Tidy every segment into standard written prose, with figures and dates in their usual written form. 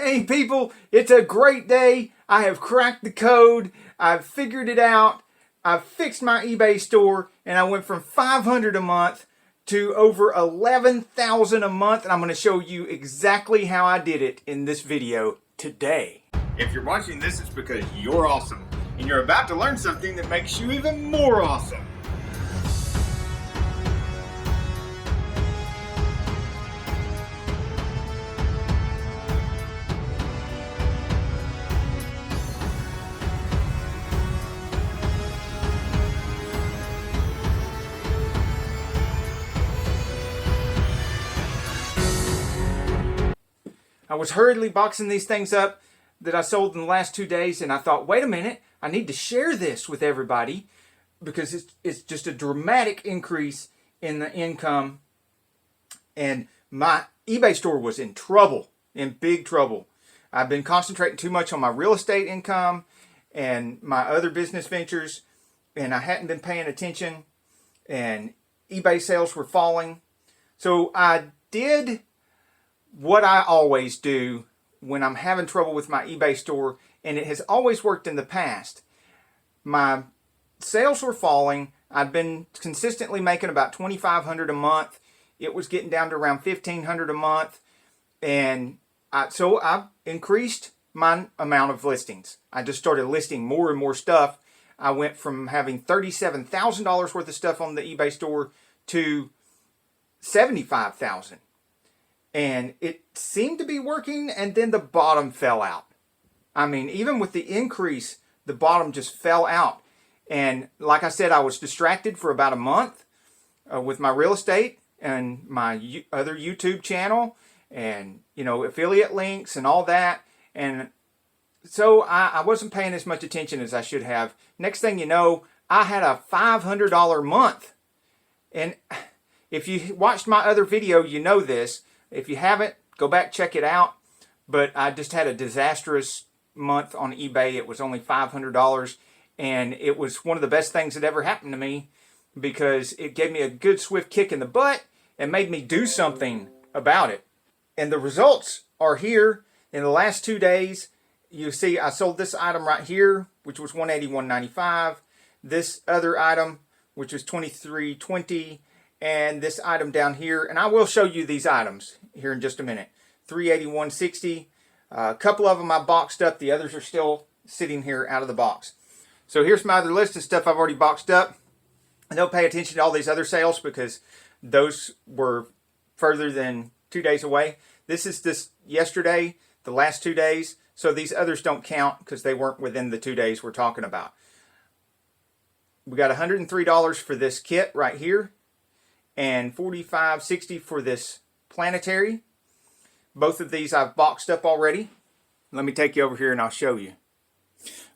morning, people. It's a great day. I have cracked the code. I've figured it out. I've fixed my eBay store, and I went from $500 a month to over $11,000 a month, and I'm going to show you exactly how I did it in this video today. If you're watching this, it's because you're awesome, and you're about to learn something that makes you even more awesome. I was hurriedly boxing these things up that I sold in the last 2 days, and I thought, wait a minute, I need to share this with everybody because it's just a dramatic increase in the income, and my eBay store was in trouble, in big trouble. I've been concentrating too much on my real estate income and my other business ventures, and I hadn't been paying attention, and eBay sales were falling. So I did what I always do when I'm having trouble with my eBay store, and it has always worked in the past. My sales were falling. I'd been consistently making about $2,500 a month. It was getting down to around $1,500 a month, and so I increased my amount of listings. I just started listing more and more stuff. I went from having $37,000 worth of stuff on the eBay store to $75,000. And it seemed to be working, and then the bottom fell out. I mean, even with the increase, the bottom just fell out. And like I said, I was distracted for about a month with my real estate and my other YouTube channel and, affiliate links and all that. And so I wasn't paying as much attention as I should have. Next thing you know, I had a $500 month. And if you watched my other video, you know this. If you haven't, go back, check it out. But I just had a disastrous month on eBay. It was only $500, and it was one of the best things that ever happened to me because it gave me a good swift kick in the butt and made me do something about it. And the results are here. In the last 2 days, you see I sold this item right here, which was $181.95. This other item, which was $23.20. And this item down here, and I will show you these items here in just a minute. $381.60. A couple of them I boxed up. The others are still sitting here out of the box. So here's my other list of stuff I've already boxed up. And don't pay attention to all these other sales because those were further than 2 days away. This is this yesterday, the last 2 days. So these others don't count because they weren't within the 2 days we're talking about. We got $103 for this kit right here, and $45.60 for this planetary. Both of these I've boxed up already. Let me take you over here and I'll show you.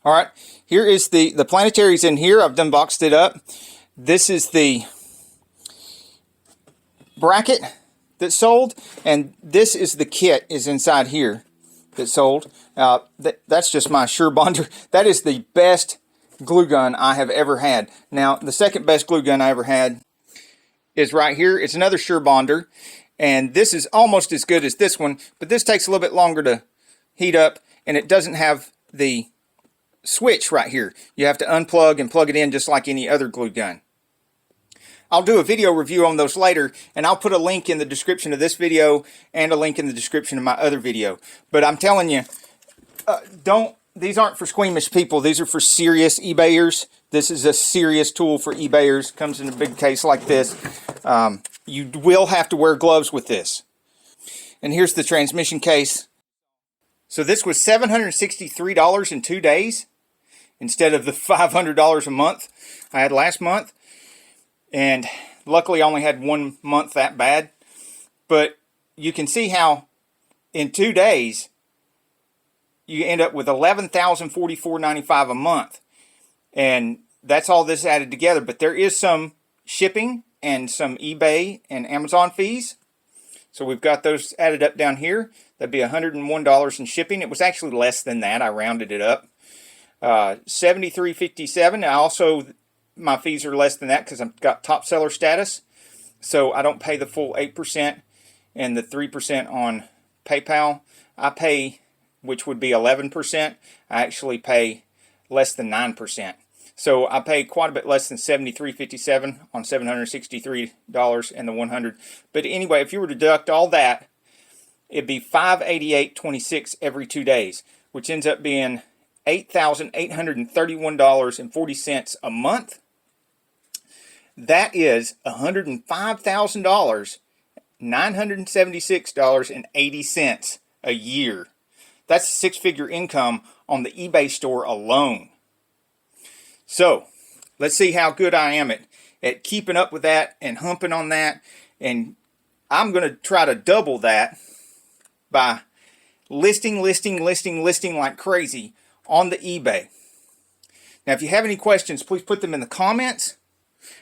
All right, here is the planetary's in here. I've done boxed it up. This is the bracket that sold, and this is the kit is inside here that sold. That's just my Sure Bonder. That is the best glue gun I have ever had. Now, the second best glue gun I ever had is right here. It's another Sure Bonder, and this is almost as good as this one, but this takes a little bit longer to heat up, and it doesn't have the switch right here. You have to unplug and plug it in just like any other glue gun. I'll do a video review on those later, and I'll put a link in the description of this video and a link in the description of my other video. But I'm telling you, these aren't for squeamish people. These are for serious eBayers. This is a serious tool for eBayers. Comes in a big case like this. You will have to wear gloves with this. And here's the transmission case. So this was $763 in 2 days instead of the $500 a month I had last month. And luckily I only had 1 month that bad. But you can see how in 2 days you end up with $11,044.95 a month. And that's all this added together. But there is some shipping and some eBay and Amazon fees. So we've got those added up down here. That'd be $101 in shipping. It was actually less than that. I rounded it up. $73.57. Also, my fees are less than that because I've got top seller status. So I don't pay the full 8% and the 3% on PayPal. I pay which would be 11%, I actually pay less than 9%. So I pay quite a bit less than $73.57 on $763 and the 100. But anyway, if you were to deduct all that, it'd be $588.26 every 2 days, which ends up being $8,831.40 a month. That is $105,000, $976.80 a year. That's a six-figure income on the eBay store alone. So, let's see how good I am at keeping up with that and humping on that. And I'm going to try to double that by listing like crazy on the eBay. Now, if you have any questions, please put them in the comments.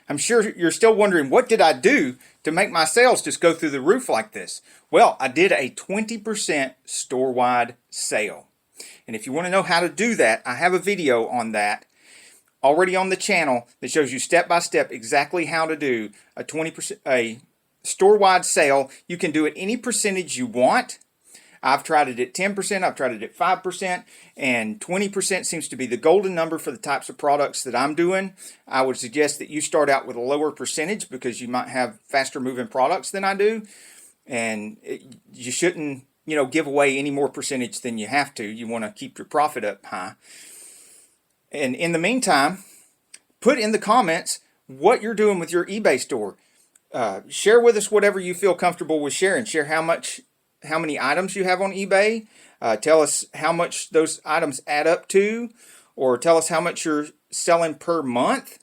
I'm sure you're still wondering, what did I do to make my sales just go through the roof like this? Well, I did a 20% store-wide sale. And if you want to know how to do that, I have a video on that already on the channel that shows you step by step exactly how to do a 20% a store-wide sale. You can do it any percentage you want. I've tried it at 10%, I've tried it at 5%, and 20% seems to be the golden number for the types of products that I'm doing. I would suggest that you start out with a lower percentage because you might have faster moving products than I do, and you shouldn't, give away any more percentage than you have to. You want to keep your profit up high. And in the meantime, put in the comments what you're doing with your eBay store. Share with us whatever you feel comfortable with sharing. Share how many items you have on eBay. Tell us how much those items add up to, or tell us how much you're selling per month.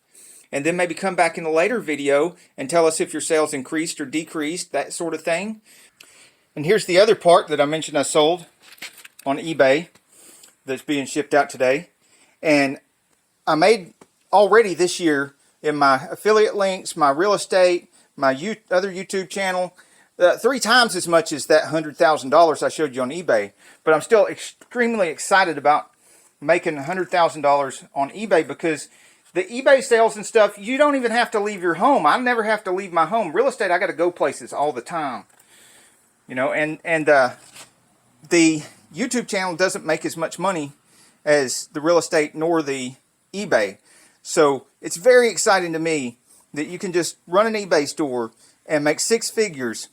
And then maybe come back in a later video and tell us if your sales increased or decreased, that sort of thing. And here's the other part that I mentioned I sold on eBay that's being shipped out today. And I made already this year in my affiliate links, my real estate, my other YouTube channel, 3 times as much as that $100,000 I showed you on eBay. But I'm still extremely excited about making $100,000 on eBay, because the eBay sales and stuff, you don't even have to leave your home. I never have to leave my home. Real estate, I got to go places all the time. And the YouTube channel doesn't make as much money as the real estate nor the eBay. So it's very exciting to me that you can just run an eBay store and make 6 figures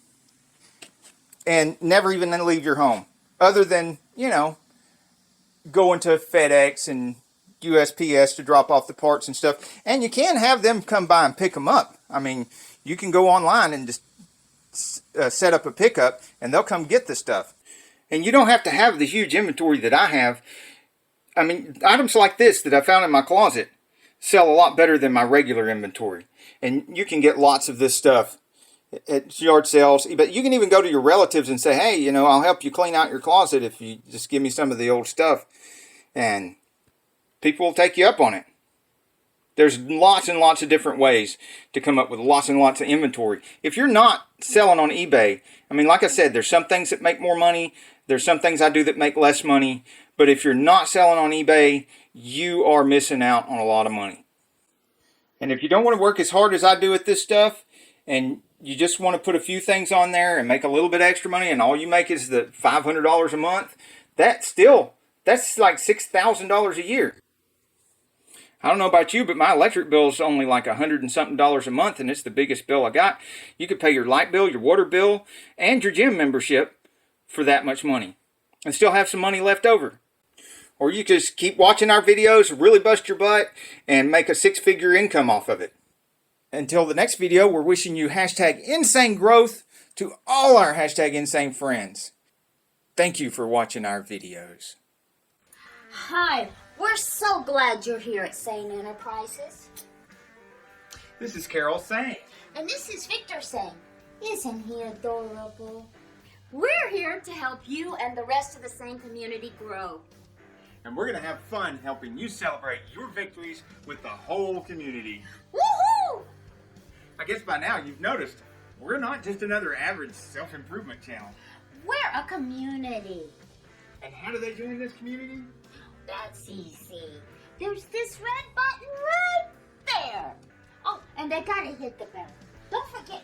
and never even leave your home, other than, going to FedEx and USPS to drop off the parts and stuff. And you can have them come by and pick them up. I mean, you can go online and just set up a pickup and they'll come get the stuff. And you don't have to have the huge inventory that I have. I mean, items like this that I found in my closet sell a lot better than my regular inventory. And you can get lots of this stuff at yard sales. But you can even go to your relatives and say, hey, I'll help you clean out your closet if you just give me some of the old stuff. And people will take you up on it. There's lots and lots of different ways to come up with lots and lots of inventory. If you're not selling on eBay, I mean, like I said, there's some things that make more money. There's some things I do that make less money. But if you're not selling on eBay, you are missing out on a lot of money. And if you don't want to work as hard as I do at this stuff, and you just want to put a few things on there and make a little bit extra money, and all you make is the $500 a month, that's like $6,000 a year. I don't know about you, but my electric bill is only like $100 and something a month, and it's the biggest bill I got. You could pay your light bill, your water bill, and your gym membership for that much money and still have some money left over. Or you just keep watching our videos, really bust your butt, and make a 6-figure income off of it. Until the next video, we're wishing you #insane growth to all our #insane friends. Thank you for watching our videos. Hi, we're so glad you're here at Sane Enterprises. This is Carol Sane. And this is Victor Sane. Isn't he adorable? We're here to help you and the rest of the Sane community grow. And we're going to have fun helping you celebrate your victories with the whole community. Woohoo! I guess by now you've noticed, we're not just another average self-improvement channel. We're a community. And how do they join this community? That's easy. There's this red button right there. Oh, and they gotta hit the bell. Don't forget,